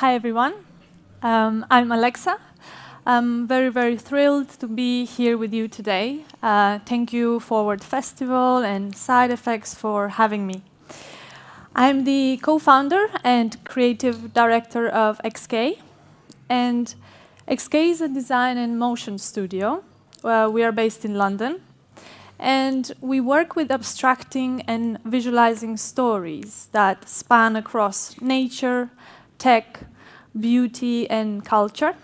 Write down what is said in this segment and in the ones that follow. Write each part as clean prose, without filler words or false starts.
Hi, everyone. I'm Alexa. I'm very, very thrilled to be here with you today. Thank you, Forward Festival and Side Effects, for having me. I'm the co-founder and creative director of XK. And XK is a design and motion studio. We are based in London. And we work with abstracting and visualizing stories that span across nature, tech, beauty, and culture.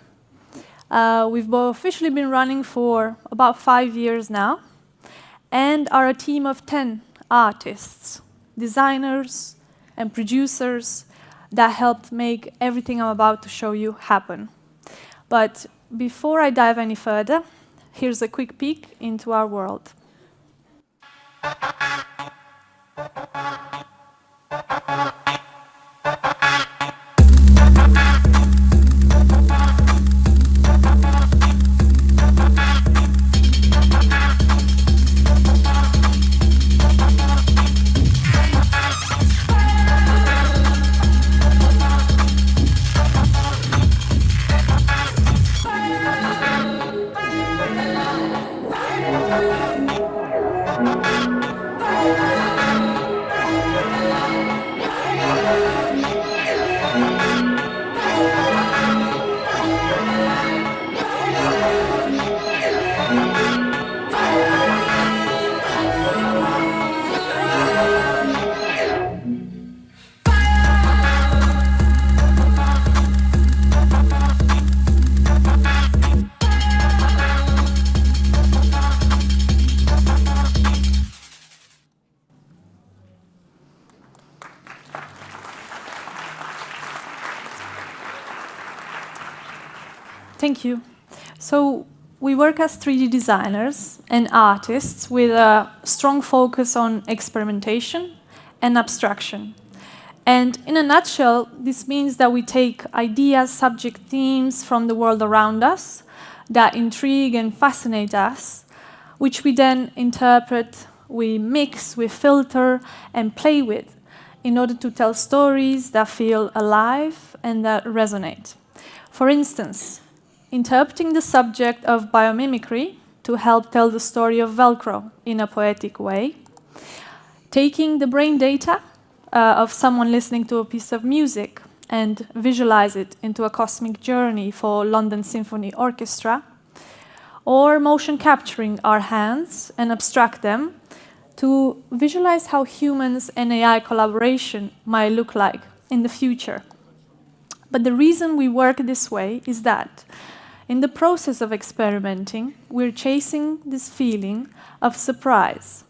We've officially been running for about 5 years now, and are a team of 10 artists, designers, and producers that helped make everything I'm about to show you happen. But before I dive any further, here's a quick peek into our world. Thank you. So we work as 3D designers and artists with a strong focus on experimentation and abstraction. And in a nutshell, this means that we take ideas, subject themes from the world around us that intrigue and fascinate us, which we then interpret, we mix, we filter, and play with in order to tell stories that feel alive and that resonate. For instance, interpreting the subject of biomimicry to help tell the story of Velcro in a poetic way, taking the brain data of someone listening to a piece of music and visualize it into a cosmic journey for London Symphony Orchestra, or motion capturing our hands and abstract them to visualize how humans and AI collaboration might look like in the future. But the reason we work this way is that in the process of experimenting, we're chasing this feeling of surprise.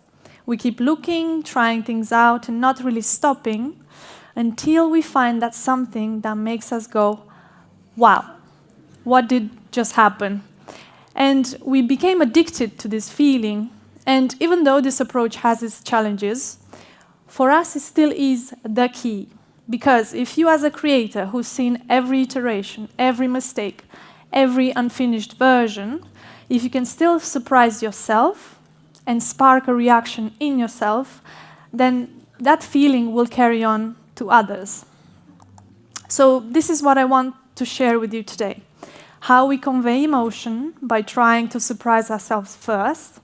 We keep looking, trying things out, and not really stopping until we find that something that makes us go, wow, what did just happen? And we became addicted to this feeling. And even though this approach has its challenges, for us it still is the key. Because if you as a creator who's seen every iteration, every mistake, every unfinished version, if you can still surprise yourself and spark a reaction in yourself, then that feeling will carry on to others. So this is what I want to share with you today. How we convey emotion by trying to surprise ourselves first,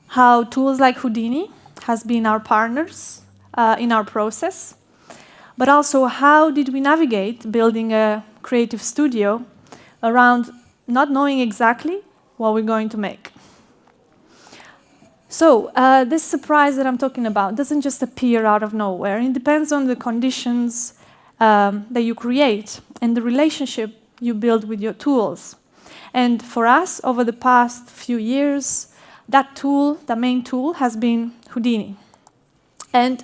how tools like Houdini has been our partners in our process, but also how did we navigate building a creative studio around not knowing exactly what we're going to make. So this surprise that I'm talking about doesn't just appear out of nowhere. It depends on the conditions that you create and the relationship you build with your tools. And for us, over the past few years, that tool, the main tool, has been Houdini. And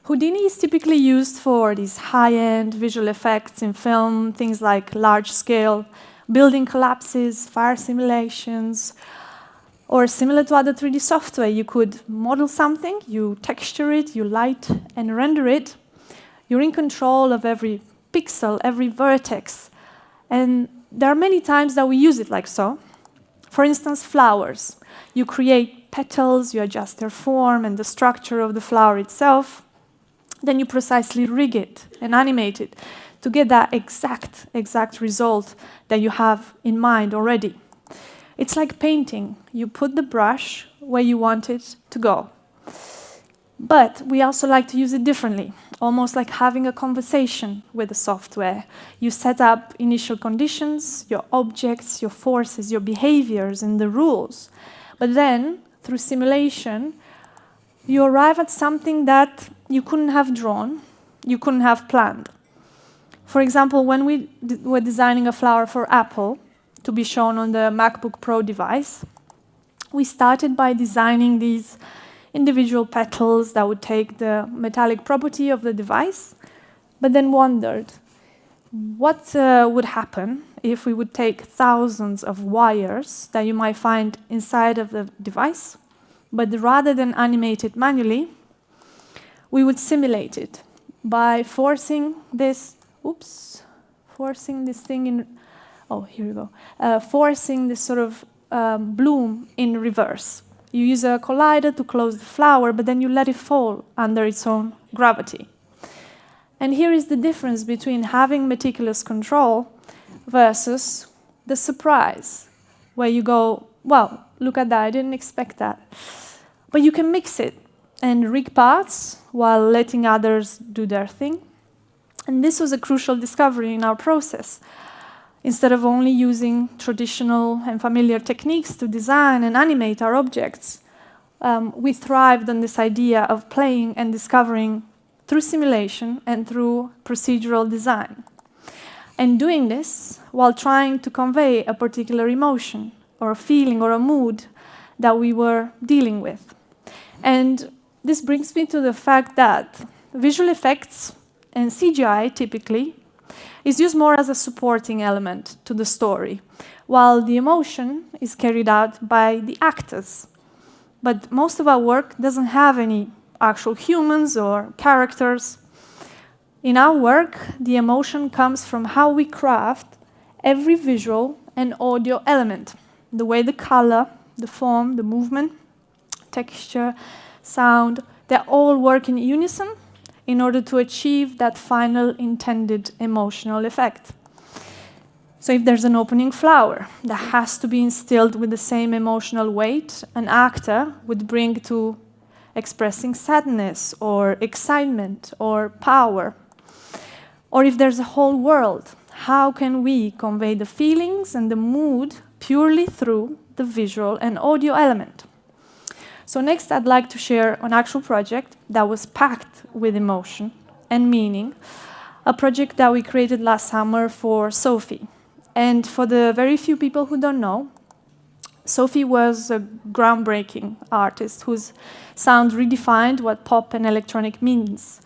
Houdini is typically used for these high-end visual effects in film, things like large-scale building collapses, fire simulations, or similar to other 3D software, you could model something, you texture it, you light and render it. You're in control of every pixel, every vertex. And there are many times that we use it like so. For instance, flowers. You create petals, you adjust their form and the structure of the flower itself. Then you precisely rig it and animate it to get that exact result that you have in mind already. It's like painting. You put the brush where you want it to go. But we also like to use it differently, almost like having a conversation with the software. You set up initial conditions, your objects, your forces, your behaviors, and the rules. But then, through simulation, you arrive at something that you couldn't have drawn, you couldn't have planned. For example, when we were designing a flower for Apple to be shown on the MacBook Pro device, we started by designing these individual petals that would take the metallic property of the device, but then wondered what would happen if we would take thousands of wires that you might find inside of the device, but rather than animate it manually, we would simulate it by forcing this thing in, forcing this sort of bloom in reverse. You use a collider to close the flower, but then you let it fall under its own gravity. And here is the difference between having meticulous control versus the surprise, where you go, well, look at that, I didn't expect that. But you can mix it and rig parts while letting others do their thing. And this was a crucial discovery in our process. Instead of only using traditional and familiar techniques to design and animate our objects, we thrived on this idea of playing and discovering through simulation and through procedural design. And doing this while trying to convey a particular emotion or a feeling or a mood that we were dealing with. And this brings me to the fact that visual effects and CGI typically is used more as a supporting element to the story, while the emotion is carried out by the actors. But most of our work doesn't have any actual humans or characters. In our work, the emotion comes from how we craft every visual and audio element, the way the color, the form, the movement, texture, sound, they all work in unison in order to achieve that final intended emotional effect. So if there's an opening flower that has to be instilled with the same emotional weight an actor would bring to expressing sadness or excitement or power, or if there's a whole world, how can we convey the feelings and the mood purely through the visual and audio element? So next, I'd like to share an actual project that was packed with emotion and meaning, a project that we created last summer for Sophie. And for the very few people who don't know, Sophie was a groundbreaking artist whose sound redefined what pop and electronic means.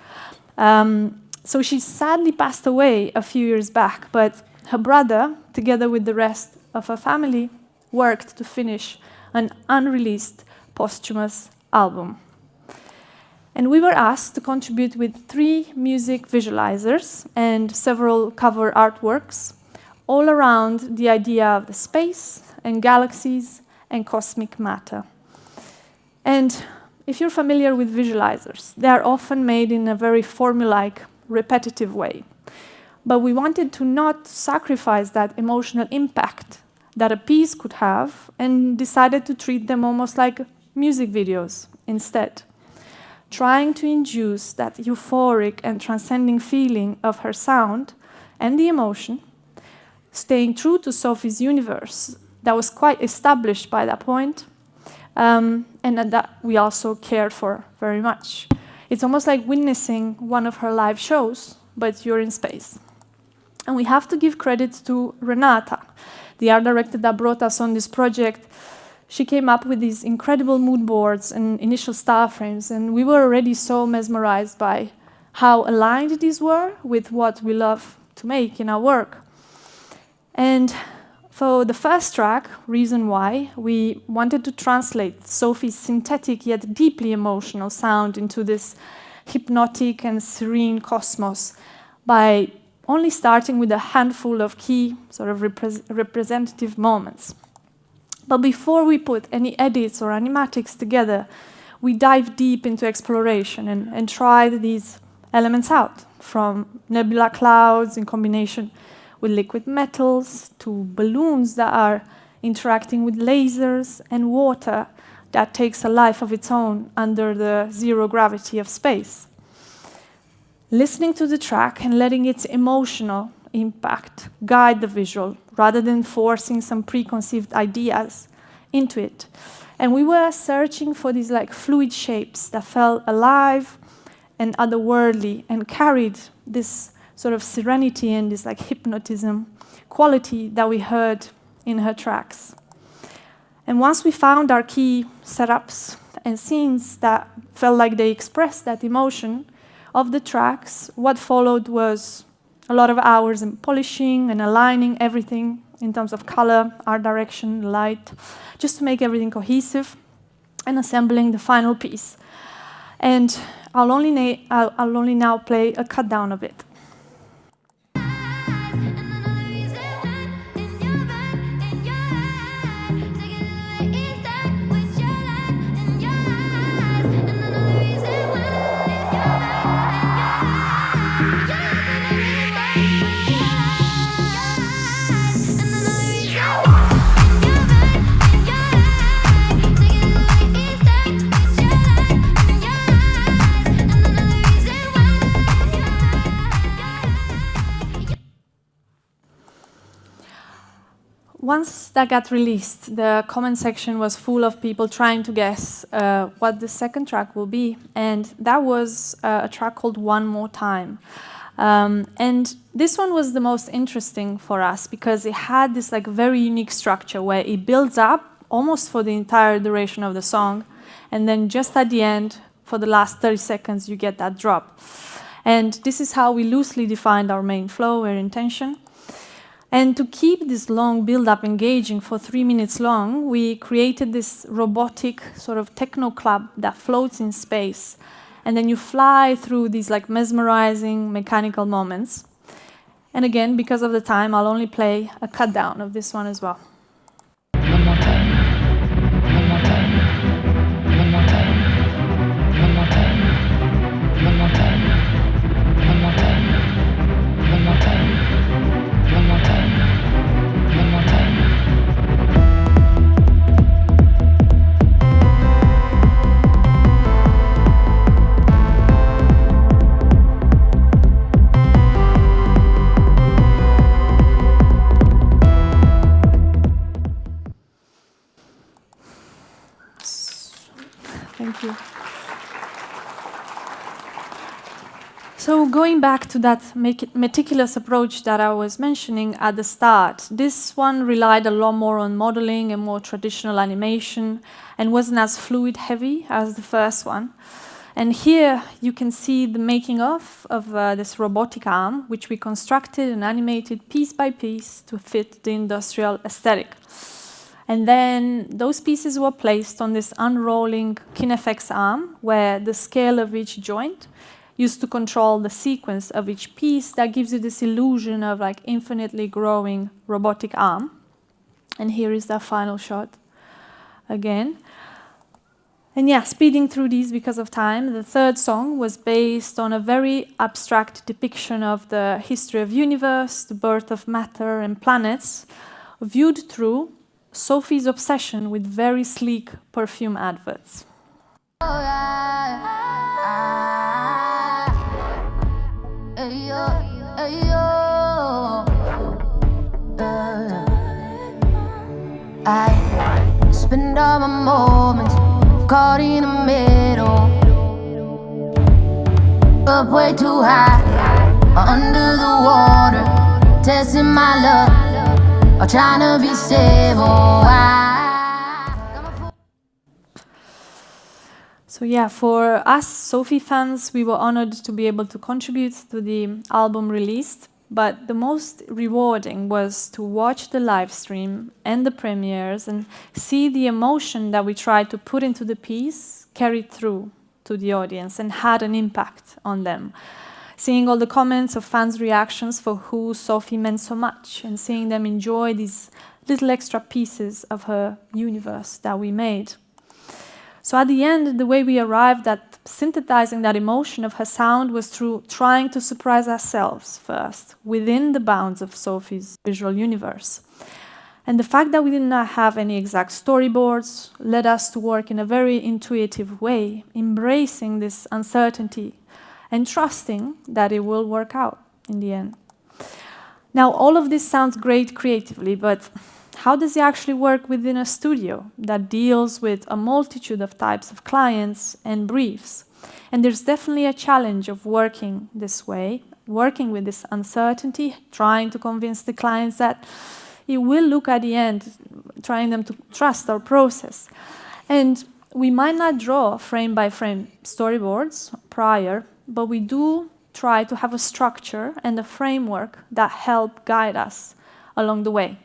So she sadly passed away a few years back, but her brother, together with the rest of her family, worked to finish an unreleased posthumous album. And we were asked to contribute with 3 music visualizers and several cover artworks, all around the idea of the space and galaxies and cosmic matter. And if you're familiar with visualizers, they are often made in a very formulaic, repetitive way. But we wanted to not sacrifice that emotional impact that a piece could have and decided to treat them almost like music videos instead, trying to induce that euphoric and transcending feeling of her sound and the emotion, staying true to Sophie's universe that was quite established by that point, and that we also cared for very much. It's almost like witnessing one of her live shows, but you're in space. And we have to give credit to Renata, the art director that brought us on this project. She came up with these incredible mood boards and initial star frames, and we were already so mesmerized by how aligned these were with what we love to make in our work. And for the first track, Reason Why, we wanted to translate Sophie's synthetic yet deeply emotional sound into this hypnotic and serene cosmos by only starting with a handful of key sort of representative moments. But before we put any edits or animatics together, we dived deep into exploration and tried these elements out, from nebula clouds in combination with liquid metals to balloons that are interacting with lasers and water that takes a life of its own under the zero gravity of space. Listening to the track and letting its emotional impact guide the visual rather than forcing some preconceived ideas into it. And we were searching for these like fluid shapes that felt alive and otherworldly and carried this sort of serenity and this like hypnotism quality that we heard in her tracks. And once we found our key setups and scenes that felt like they expressed that emotion of the tracks, what followed was a lot of hours in polishing and aligning everything in terms of color, art direction, light, just to make everything cohesive and assembling the final piece. And I'll only now play a cut down of it. Once that got released, the comment section was full of people trying to guess what the second track will be. And that was a track called One More Time. And this one was the most interesting for us because it had this like very unique structure where it builds up almost for the entire duration of the song. And then just at the end, for the last 30 seconds, you get that drop. And this is how we loosely defined our main flow or intention. And to keep this long build-up engaging for 3 minutes long, we created this robotic sort of techno club that floats in space. And then you fly through these like mesmerizing mechanical moments. And again, because of the time, I'll only play a cut down of this one as well. One more time. One more time. One more time. One more time. One more time. One more time. One more time. One more time. One more time. Thank you. So going back to that meticulous approach that I was mentioning at the start, this one relied a lot more on modeling and more traditional animation and wasn't as fluid heavy as the first one. And here you can see the making of this robotic arm, which we constructed and animated piece by piece to fit the industrial aesthetic. And then those pieces were placed on this unrolling KineFX arm, where the scale of each joint used to control the sequence of each piece that gives you this illusion of like infinitely growing robotic arm. And here is the final shot again. And yeah, speeding through these because of time, the third song was based on a very abstract depiction of the history of universe, the birth of matter and planets, viewed through Sophie's obsession with very sleek perfume adverts. I spend all my moments caught in the middle, up way too high, under the water, testing my luck, or trying to be stable. So yeah, for us Sophie fans, we were honored to be able to contribute to the album released, but the most rewarding was to watch the live stream and the premieres and see the emotion that we tried to put into the piece carried through to the audience and had an impact on them. Seeing all the comments of fans' reactions for who Sophie meant so much and seeing them enjoy these little extra pieces of her universe that we made. So at the end, the way we arrived at synthesizing that emotion of her sound was through trying to surprise ourselves first, within the bounds of Sophie's visual universe. And the fact that we did not have any exact storyboards led us to work in a very intuitive way, embracing this uncertainty and trusting that it will work out in the end. Now, all of this sounds great creatively, but how does it actually work within a studio that deals with a multitude of types of clients and briefs? And there's definitely a challenge of working this way, working with this uncertainty, trying to convince the clients that it will look at the end, trying them to trust our process. And we might not draw frame-by-frame storyboards prior, but we do try to have a structure and a framework that help guide us along the way.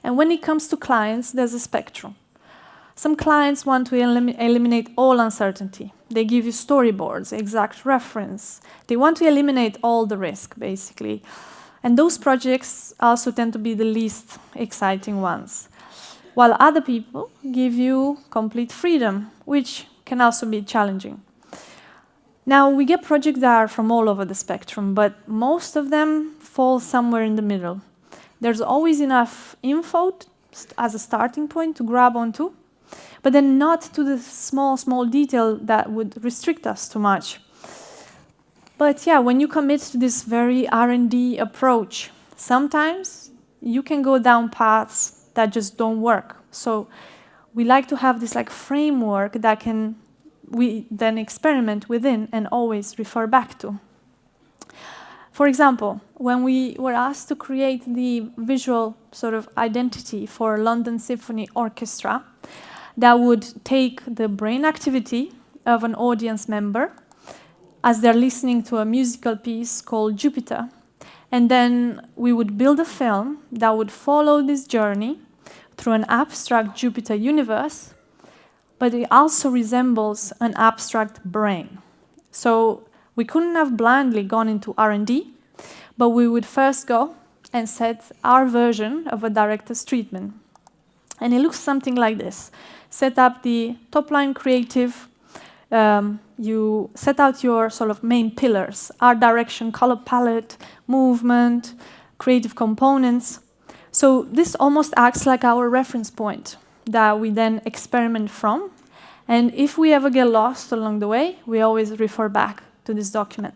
And when it comes to clients, there's a spectrum. Some clients want to eliminate all uncertainty. They give you storyboards, exact reference. They want to eliminate all the risk, basically. And those projects also tend to be the least exciting ones. While other people give you complete freedom, which can also be challenging. Now, we get projects that are from all over the spectrum, but most of them fall somewhere in the middle. There's always enough info as a starting point to grab onto, but then not to the small detail that would restrict us too much. But yeah, when you commit to this very R&D approach, sometimes you can go down paths that just don't work. So we like to have this framework that we then experiment within and always refer back to. For example, when we were asked to create the visual sort of identity for London Symphony Orchestra that would take the brain activity of an audience member as they're listening to a musical piece called Jupiter, and then we would build a film that would follow this journey through an abstract Jupiter universe, but it also resembles an abstract brain. So we couldn't have blindly gone into R&D, but we would first go and set our version of a director's treatment. And it looks something like this. Set up the top-line creative, you set out your sort of main pillars, art direction, color palette, movement, creative components. So this almost acts like our reference point that we then experiment from. And if we ever get lost along the way, we always refer back to this document.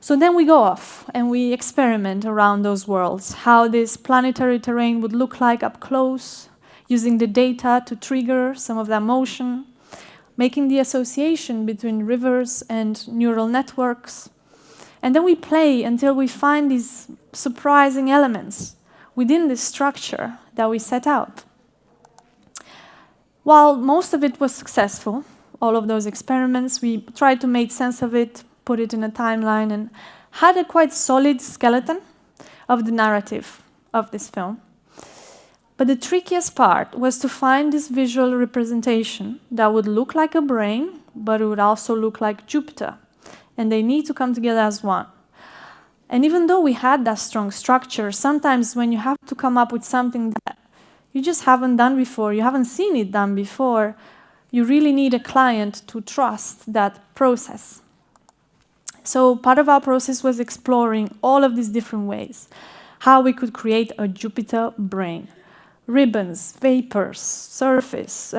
So then we go off and we experiment around those worlds, how this planetary terrain would look like up close, using the data to trigger some of that motion, making the association between rivers and neural networks. And then we play until we find these surprising elements within this structure that we set out. While most of it was successful, all of those experiments, we tried to make sense of it, put it in a timeline, and had a quite solid skeleton of the narrative of this film. But the trickiest part was to find this visual representation that would look like a brain, but it would also look like Jupiter. And they need to come together as one. And even though we had that strong structure, sometimes when you have to come up with something that you just haven't done before, you haven't seen it done before, you really need a client to trust that process. So part of our process was exploring all of these different ways, how we could create a Jupiter brain. Ribbons, vapors, surface.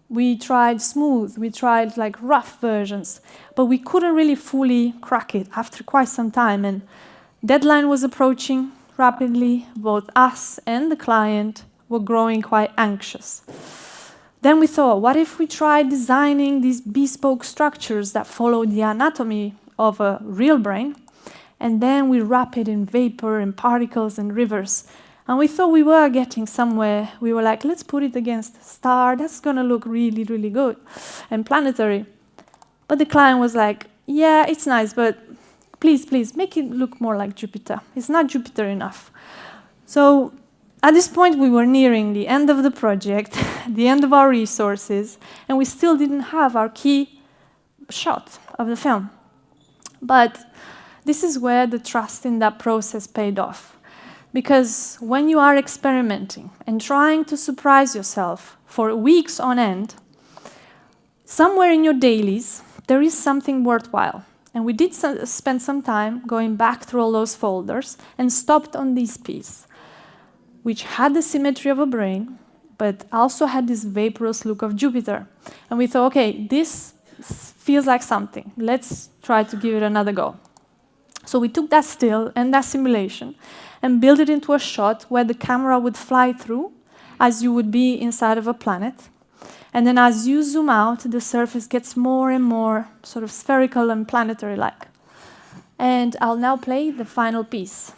We tried smooth, we tried rough versions, but we couldn't really fully crack it after quite some time. And deadline was approaching rapidly. Both us and the client were growing quite anxious. Then we thought, what if we tried designing these bespoke structures that follow the anatomy of a real brain, and then we wrap it in vapor and particles and rivers. And we thought we were getting somewhere. We were like, let's put it against a star. That's going to look really, really good and planetary. But the client was like, yeah, it's nice, but please, make it look more like Jupiter. It's not Jupiter enough. So at this point, we were nearing the end of the project, the end of our resources, and we still didn't have our key shot of the film. But this is where the trust in that process paid off. Because when you are experimenting and trying to surprise yourself for weeks on end, Somewhere in your dailies, there is something worthwhile. And we did spend some time going back through all those folders and stopped on this piece, which had the symmetry of a brain, but also had this vaporous look of Jupiter. And we thought, okay, this feels like something. Let's try to give it another go. So we took that still and that simulation and built it into a shot where the camera would fly through as you would be inside of a planet. And then as you zoom out, the surface gets more and more sort of spherical and planetary-like. And I'll now play the final piece.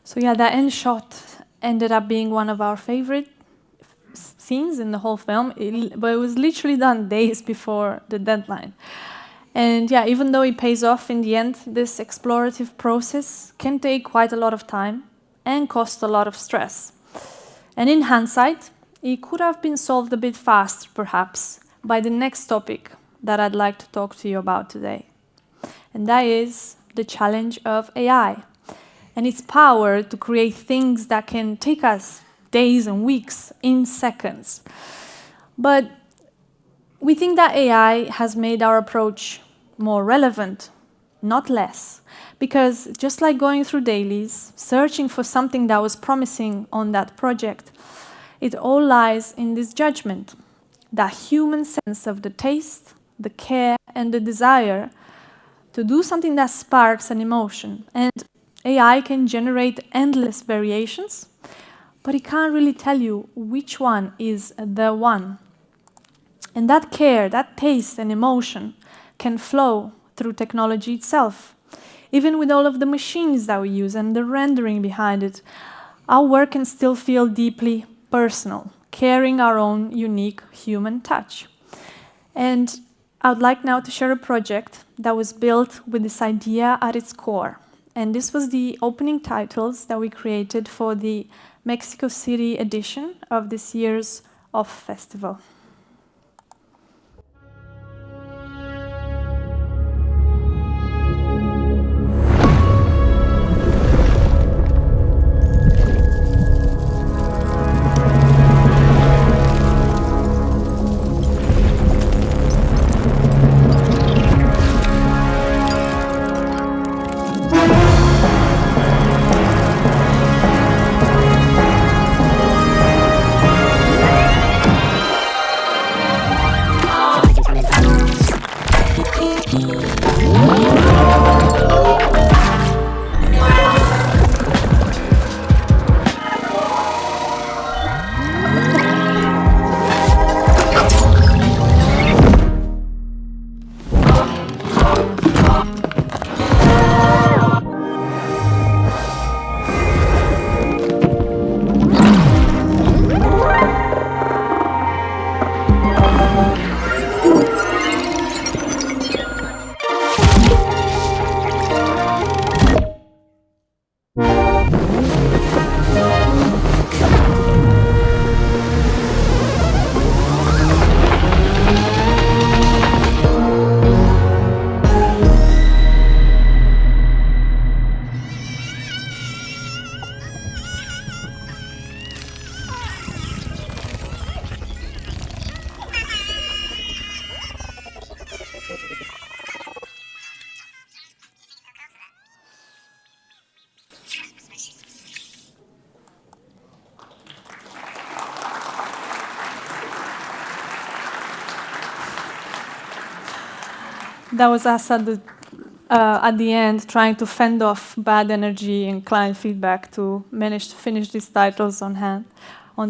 So yeah, that end shot ended up being one of our favorite scenes in the whole film, but it was literally done days before the deadline. And yeah, even though it pays off in the end, this explorative process can take quite a lot of time and cost a lot of stress. And in hindsight, it could have been solved a bit faster, perhaps, by the next topic that I'd like to talk to you about today. And that is the challenge of AI and its power to create things that can take us days and weeks in seconds. But we think that AI has made our approach more relevant, not less, because just like going through dailies, searching for something that was promising on that project, it all lies in this judgment, that human sense of the taste, the care, and the desire to do something that sparks an emotion. And AI can generate endless variations, but it can't really tell you which one is the one. And that care, that taste and emotion can flow through technology itself. Even with all of the machines that we use and the rendering behind it, our work can still feel deeply personal, carrying our own unique human touch. And I would like now to share a project that was built with this idea at its core. And this was the opening titles that we created for the Mexico City edition of this year's OFF Festival. That was us at the end, trying to fend off bad energy and client feedback to manage to finish these titles on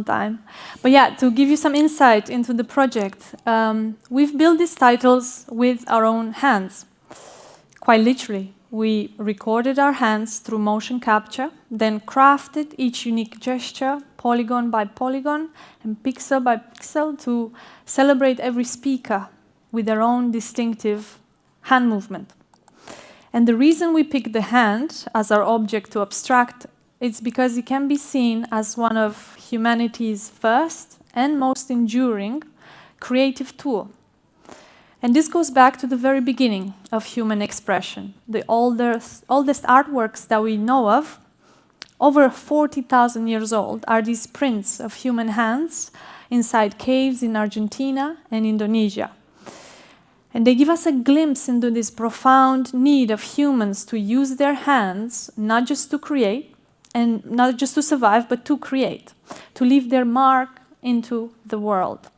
time. But yeah, to give you some insight into the project, we've built these titles with our own hands, quite literally. we recorded our hands through motion capture, then crafted each unique gesture, polygon by polygon and pixel by pixel, to celebrate every speaker with their own distinctive hand movement. And the reason we picked the hand as our object to abstract is because it can be seen as one of humanity's first and most enduring creative tool. And this goes back to the very beginning of human expression. The oldest artworks that we know of, over 40,000 years old, are these prints of human hands inside caves in Argentina and Indonesia. And they give us a glimpse into this profound need of humans to use their hands, not just to create, and not just to survive, but to create, to leave their mark into the world.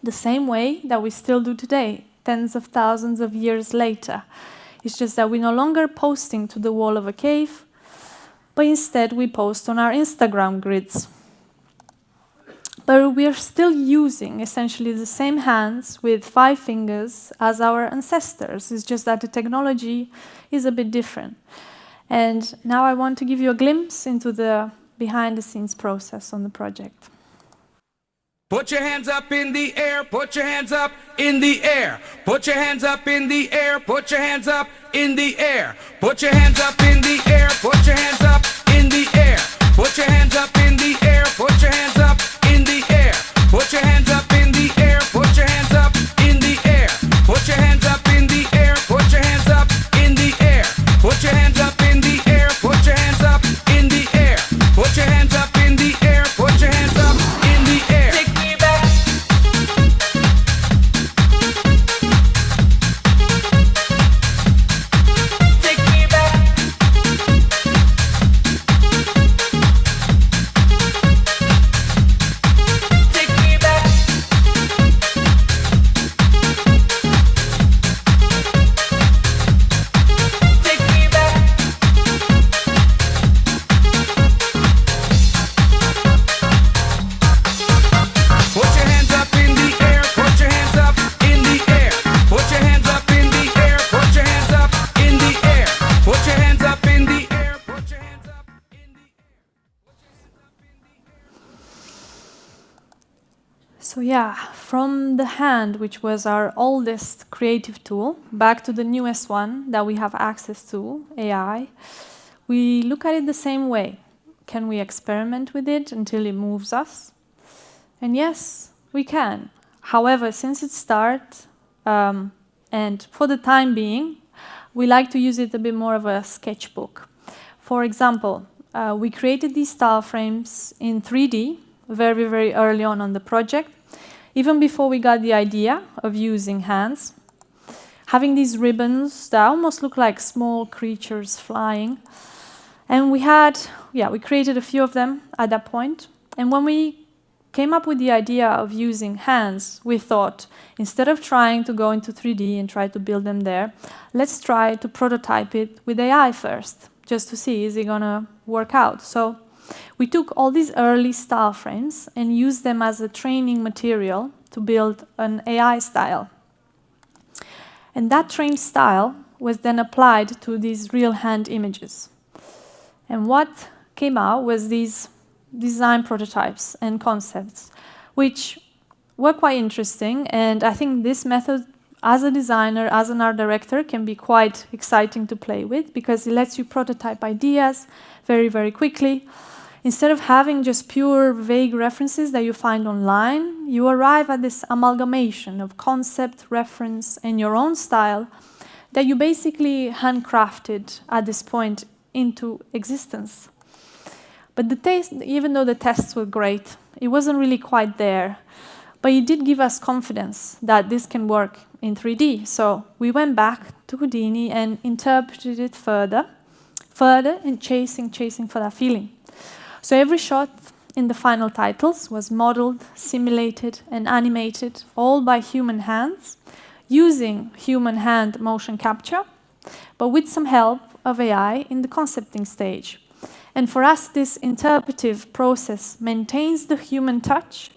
The same way that we still do today, tens of thousands of years later. It's just that we're no longer posting to the wall of a cave, but instead we post on our Instagram grids. But we are still using essentially the same hands with 5 fingers as our ancestors. It's just that the technology is a bit different. And now I want to give you a glimpse into the behind-the-scenes process on the project. Put your hands up in the air, put your hands up in the air. Put your hands up in the air, put your hands up in the air. Put your hands up in the air, put your hands up in the air. Put your hands up in the air, put your hands up in the air. Put your hands up in the air, put your hands up in the air. Put your hands up in the air, put your hands up in the air. Put your hands up in the air, put your hands up in the air. Put your hands up in the air, put your hands up in the air. Take me back. Take me back. Take me back. Take me back. Put your hands up in the air, put your hands up in the air. Put your hands up in the air, put your hands up in the air. Put your hands up in the air, put your hands up in the air. So yeah, from the hand, which was our oldest creative tool, back to the newest one that we have access to, AI, we look at it the same way. Can we experiment with it until it moves us? And yes, we can. However, since its start, and for the time being, we like to use it a bit more of a sketchbook. For example, we created these style frames in 3D very, very early on the project, even before we got the idea of using hands. Having these ribbons that almost look like small creatures flying. And we created a few of them at that point. And when we came up with the idea of using hands, we thought, instead of trying to go into 3D and try to build them there, let's try to prototype it with AI first, just to see, is it gonna work out? So we took all these early style frames and used them as a training material to build an AI style. And that trained style was then applied to these real hand images. And what came out was these design prototypes and concepts, which were quite interesting. And I think this method, as a designer, as an art director, can be quite exciting to play with, because it lets you prototype ideas very, very quickly. Instead of having just pure vague references that you find online, you arrive at this amalgamation of concept, reference, and your own style that you basically handcrafted at this point into existence. But the taste, even though the tests were great, it wasn't really quite there. But it did give us confidence that this can work in 3D. So we went back to Houdini and interpreted it further, and chasing for that feeling. So every shot in the final titles was modeled, simulated, and animated, all by human hands, using human hand motion capture, but with some help of AI in the concepting stage. And for us, this interpretive process maintains the human touch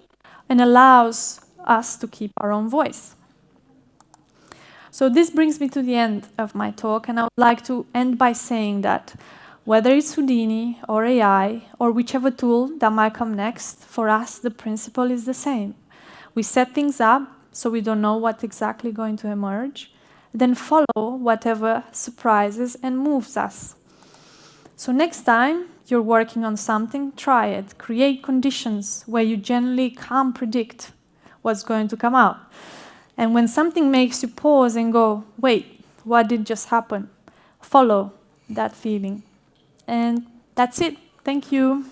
and allows us to keep our own voice. So this brings me to the end of my talk, and I would like to end by saying that whether it's Houdini or AI or whichever tool that might come next, for us the principle is the same. We set things up so we don't know what's exactly going to emerge, then follow whatever surprises and moves us. So next time you're working on something, try it. Create conditions where you generally can't predict what's going to come out. And when something makes you pause and go, wait, what did just happen? Follow that feeling. And that's it. Thank you.